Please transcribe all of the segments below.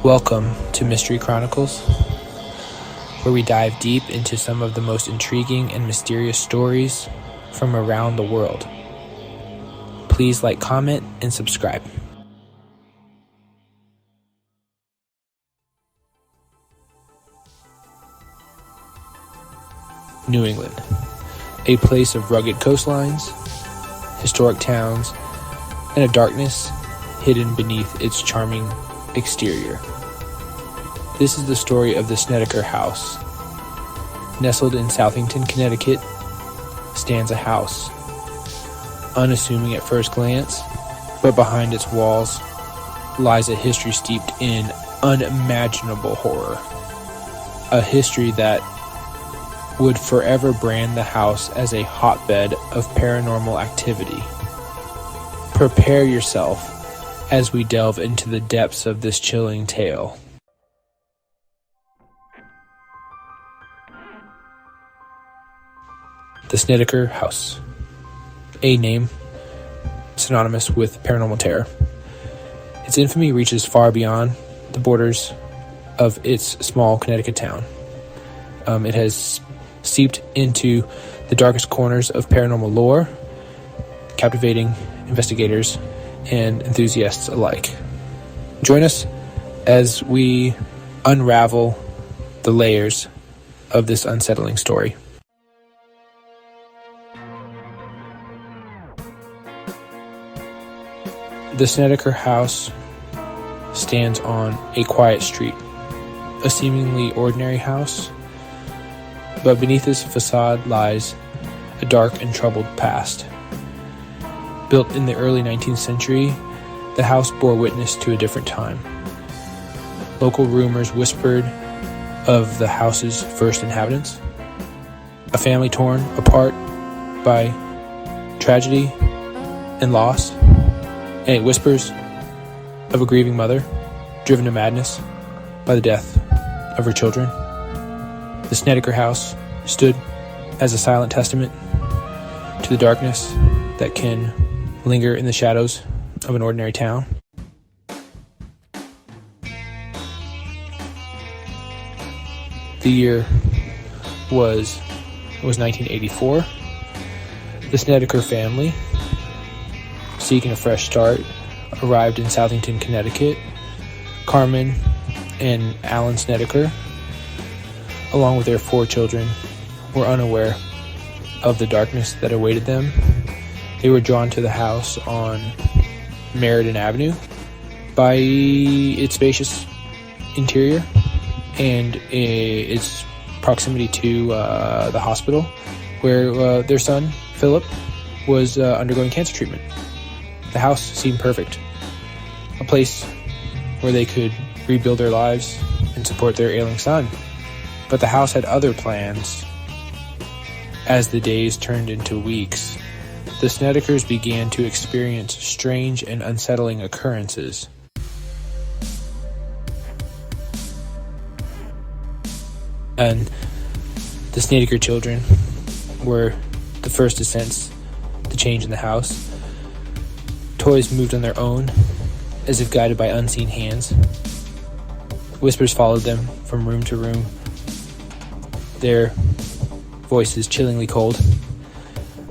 Welcome to Mystery Chronicles, where we dive deep into some of the most intriguing and mysterious stories from around the world. Please like, comment, and subscribe. New England, a place of rugged coastlines, historic towns, and a darkness hidden beneath its charming exterior. This is the story of the Snedeker House. Nestled in Southington, Connecticut, stands a house, unassuming at first glance, but behind its walls lies a history steeped in unimaginable horror. A history that would forever brand the house as a hotbed of paranormal activity. Prepare yourself as we delve into the depths of this chilling tale. The Snedeker House, a name synonymous with paranormal terror. Its infamy reaches far beyond the borders of its small Connecticut town. It has seeped into the darkest corners of paranormal lore, captivating investigators and enthusiasts alike. Join us as we unravel the layers of this unsettling story. The Snedeker House stands on a quiet street, a seemingly ordinary house, but beneath its facade lies a dark and troubled past. Built in the early 19th century, the house bore witness to a different time. Local rumors whispered of the house's first inhabitants, a family torn apart by tragedy and loss, and whispers of a grieving mother driven to madness by the death of her children. The Snedeker House stood as a silent testament to the darkness that can linger in the shadows of an ordinary town. The year was 1984. The Snedeker family, seeking a fresh start, arrived in Southington, Connecticut. Carmen and Alan Snedeker, along with their 4 children, were unaware of the darkness that awaited them. They were drawn to the house on Meriden Avenue by its spacious interior and its proximity to the hospital where their son, Philip, was undergoing cancer treatment. The house seemed perfect, a place where they could rebuild their lives and support their ailing son. But the house had other plans. As the days turned into weeks, the Snedekers began to experience strange and unsettling occurrences. And the Snedeker children were the first to sense the change in the house. Toys moved on their own, as if guided by unseen hands. Whispers followed them from room to room, their voices chillingly cold.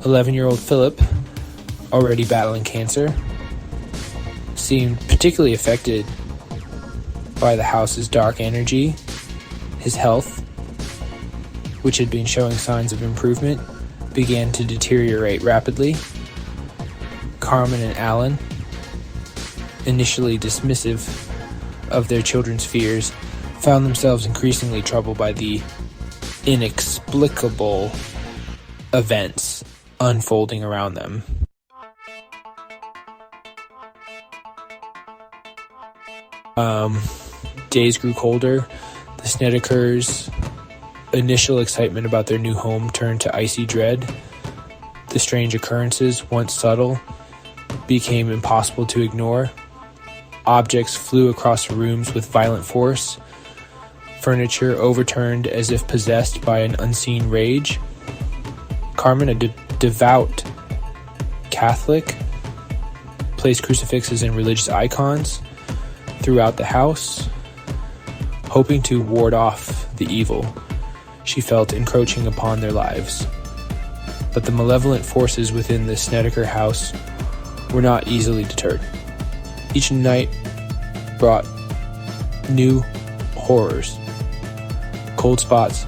11-year-old Philip, already battling cancer, seemed particularly affected by the house's dark energy. His health, which had been showing signs of improvement, began to deteriorate rapidly. Carmen and Alan, initially dismissive of their children's fears, found themselves increasingly troubled by the inexplicable events unfolding around them. Days grew colder. The Snedekers' initial excitement about their new home turned to icy dread. The strange occurrences, once subtle, became impossible to ignore. Objects flew across rooms with violent force. Furniture overturned as if possessed by an unseen rage. Carmen, a devout Catholic, placed crucifixes and religious icons throughout the house. hoping to ward off the evil she felt encroaching upon their lives. But the malevolent forces within the Snedeker House were not easily deterred. Each night brought new horrors. Cold spots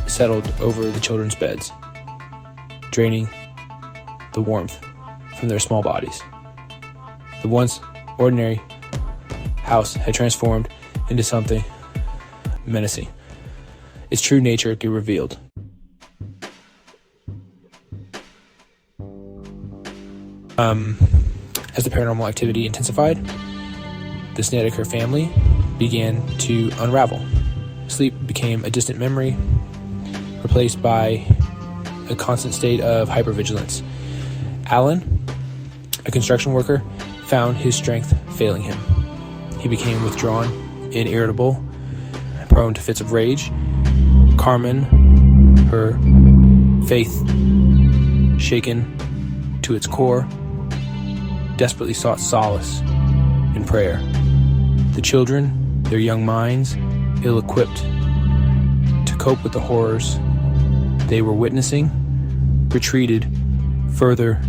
settled over the children's beds, draining the warmth from their small bodies. The once ordinary house had transformed into something menacing. Its true nature get revealed. As the paranormal activity intensified, the Snedeker family began to unravel. Sleep became a distant memory, replaced by a constant state of hypervigilance. Alan, a construction worker, found his strength failing him. He became withdrawn and irritable, prone to fits of rage. Carmen, her faith shaken to its core, desperately sought solace in prayer. The children, their young minds, ill-equipped to cope with the horrors they were witnessing, retreated further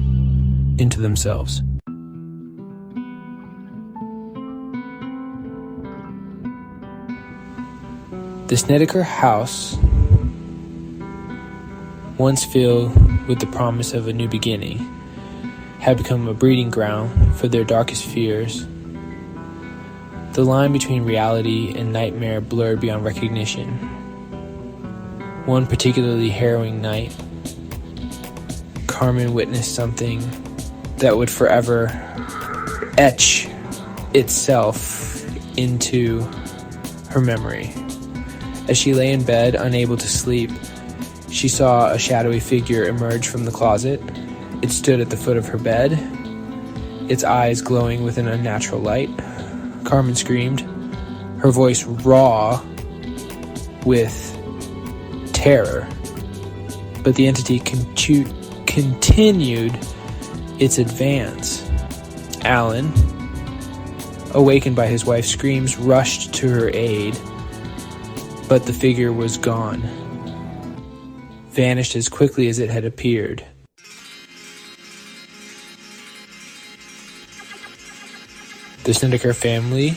into themselves. The Snedeker House, once filled with the promise of a new beginning, had become a breeding ground for their darkest fears. The line between reality and nightmare blurred beyond recognition. One particularly harrowing night, Carmen witnessed something that would forever etch itself into her memory. As she lay in bed, unable to sleep, she saw a shadowy figure emerge from the closet. It stood at the foot of her bed, its eyes glowing with an unnatural light. Carmen screamed, her voice raw with terror. But the entity continued its advance. Alan, awakened by his wife's screams, rushed to her aid, but the figure was gone, vanished as quickly as it had appeared. The Snedeker family,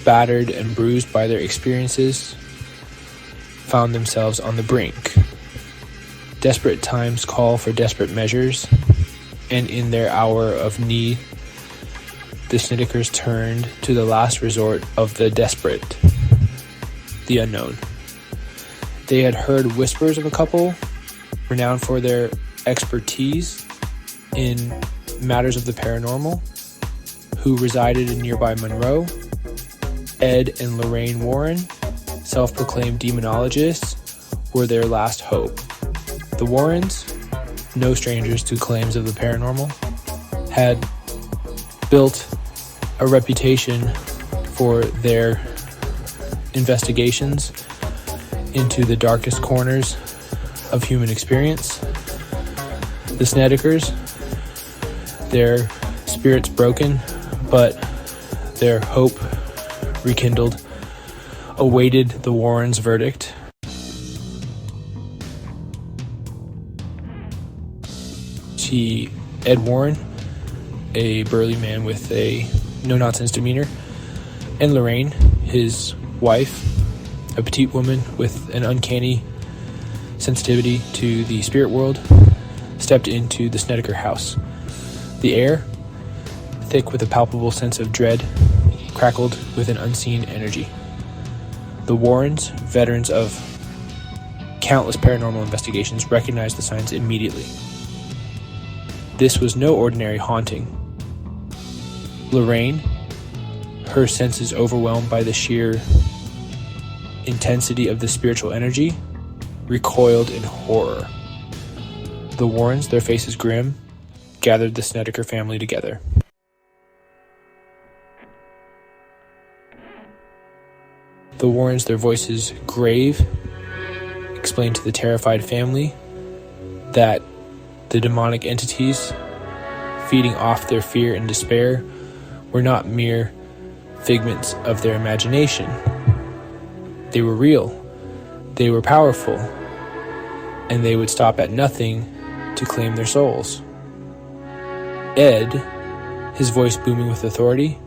battered and bruised by their experiences, found themselves on the brink. Desperate times call for desperate measures, and in their hour of need, the Snedekers turned to the last resort of the desperate, the unknown. They had heard whispers of a couple renowned for their expertise in matters of the paranormal, who resided in nearby Monroe. Ed and Lorraine Warren, self-proclaimed demonologists, were their last hope. The Warrens, no strangers to claims of the paranormal, had built a reputation for their investigations into the darkest corners of human experience. The Snedekers, their spirits broken, but their hope rekindled, awaited the Warrens' verdict. Ed Warren, a burly man with a no-nonsense demeanor, and Lorraine, his wife, a petite woman with an uncanny sensitivity to the spirit world, stepped into the Snedeker house. The air, thick with a palpable sense of dread, crackled with an unseen energy. The Warrens, veterans of countless paranormal investigations, recognized the signs immediately. This was no ordinary haunting. Lorraine, her senses overwhelmed by the sheer intensity of the spiritual energy, recoiled in horror. The Warrens, their faces grim, gathered the Snedeker family together. The Warrens, their voices grave, explained to the terrified family that the demonic entities feeding off their fear and despair were not mere figments of their imagination. They were real, they were powerful, and they would stop at nothing to claim their souls. Ed, his voice booming with authority,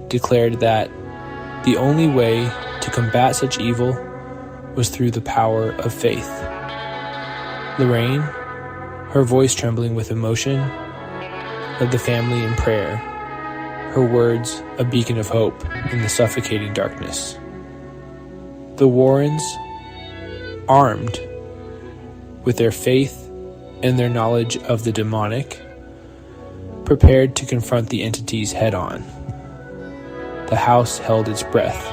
declared that the only way to combat such evil was through the power of faith. Lorraine, her voice trembling with emotion, led the family in prayer, her words a beacon of hope in the suffocating darkness. The Warrens, armed with their faith and their knowledge of the demonic, prepared to confront the entities head-on. The house held its breath,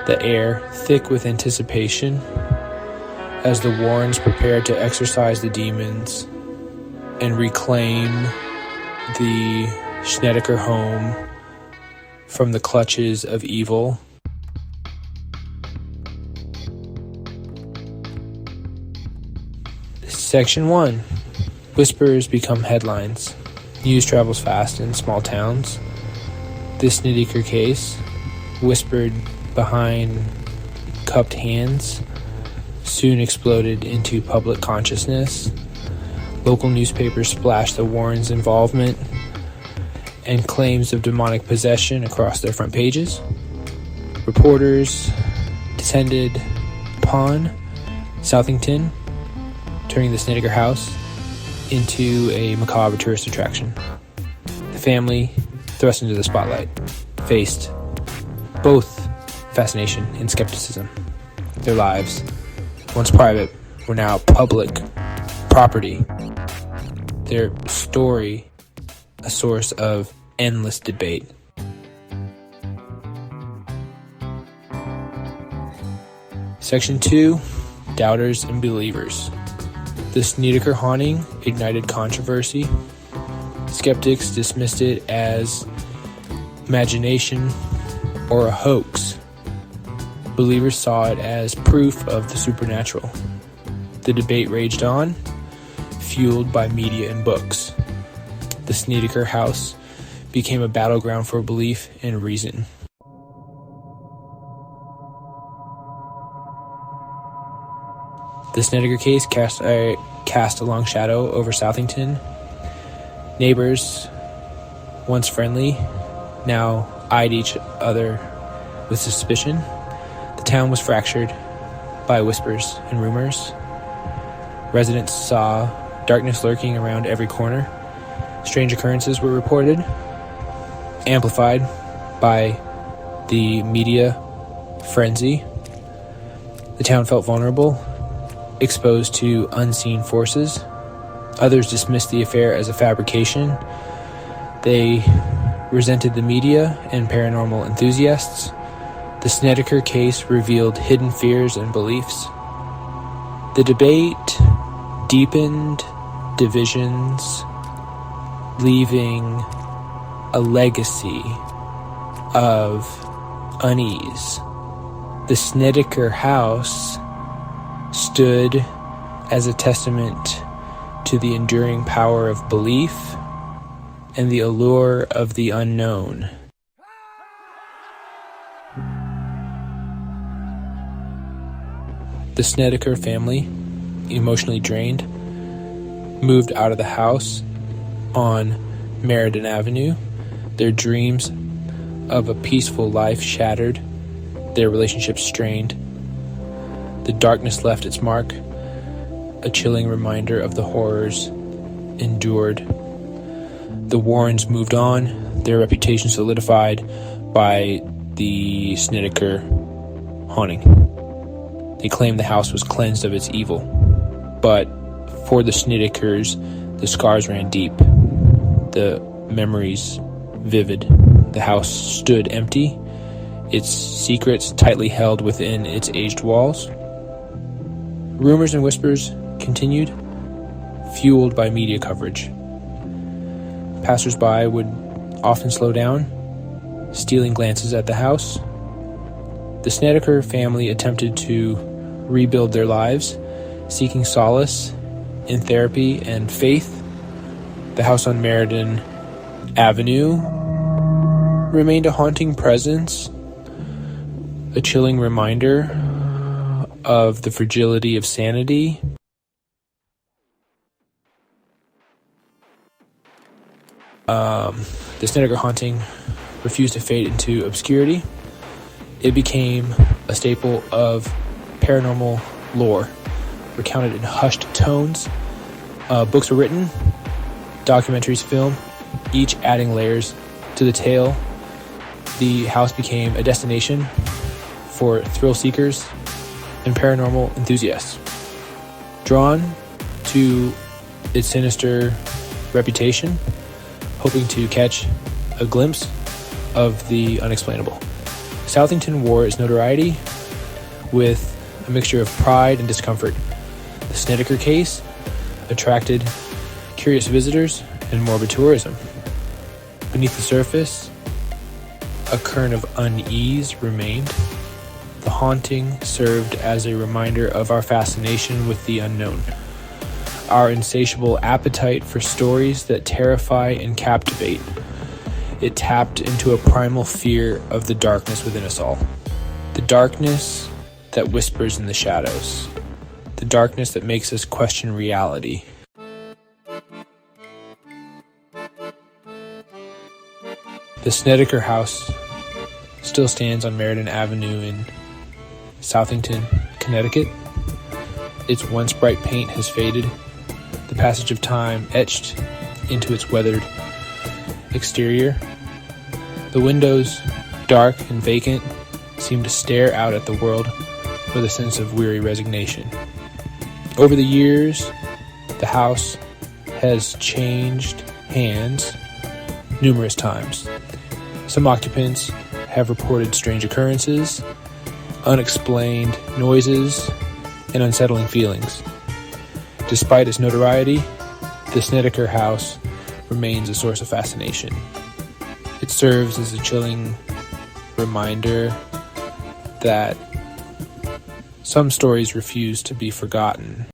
the air thick with anticipation, as the Warrens prepared to exorcise the demons and reclaim the Snedeker home from the clutches of evil. Section 1. Whispers become headlines. News travels fast in small towns. The Snedeker case, whispered behind cupped hands, soon exploded into public consciousness. Local newspapers splashed the Warrens' involvement and claims of demonic possession across their front pages. Reporters descended upon Southington, turning the Snedeker House into a macabre tourist attraction. The family, thrust into the spotlight, faced both fascination and skepticism. Their lives, once private, were now public property. Their story, a source of endless debate. Section 2. Doubters and Believers. The Snedeker haunting ignited controversy. Skeptics dismissed it as imagination or a hoax. Believers saw it as proof of the supernatural. The debate raged on, fueled by media and books. The Snedeker House became a battleground for belief and reason. The Snedeker case cast a long shadow over Southington. Neighbors, once friendly, now eyed each other with suspicion. The town was fractured by whispers and rumors. Residents saw darkness lurking around every corner. Strange occurrences were reported, amplified by the media frenzy. The town felt vulnerable, exposed to unseen forces. Others dismissed the affair as a fabrication. They resented the media and paranormal enthusiasts. The Snedeker case revealed hidden fears and beliefs. The debate deepened divisions, leaving a legacy of unease. The Snedeker House stood as a testament to the enduring power of belief and the allure of the unknown. The Snedeker family, emotionally drained, moved out of the house on Meriden Avenue. Their dreams of a peaceful life shattered, their relationships strained. The darkness left its mark, a chilling reminder of the horrors endured. The Warrens moved on, their reputation solidified by the Snedeker haunting. They claimed the house was cleansed of its evil, but for the Snedekers, the scars ran deep, the memories vivid. The house stood empty, its secrets tightly held within its aged walls. Rumors and whispers continued, fueled by media coverage. Passers-by would often slow down, stealing glances at the house. The Snedeker family attempted to rebuild their lives, seeking solace in therapy and faith. The house on Meriden Avenue remained a haunting presence, a chilling reminder of the fragility of sanity. The Snedeker haunting refused to fade into obscurity. It became a staple of paranormal lore, recounted in hushed tones. Books were written, documentaries filmed, each adding layers to the tale. The house became a destination for thrill seekers and paranormal enthusiasts. Drawn to its sinister reputation, hoping to catch a glimpse of the unexplainable. Southington wore its notoriety with a mixture of pride and discomfort. The Snedeker case attracted curious visitors and morbid tourism. Beneath the surface, a current of unease remained. The haunting served as a reminder of our fascination with the unknown, our insatiable appetite for stories that terrify and captivate. It tapped into a primal fear of the darkness within us all. The darkness that whispers in the shadows. The darkness that makes us question reality. The Snedeker House still stands on Meriden Avenue in Southington, Connecticut. Its once bright paint has faded, the passage of time etched into its weathered exterior. The windows, dark and vacant, seem to stare out at the world with a sense of weary resignation. Over the years, the house has changed hands numerous times. Some occupants have reported strange occurrences, unexplained noises, and unsettling feelings. Despite its notoriety, the Snedeker House remains a source of fascination. It serves as a chilling reminder that some stories refuse to be forgotten.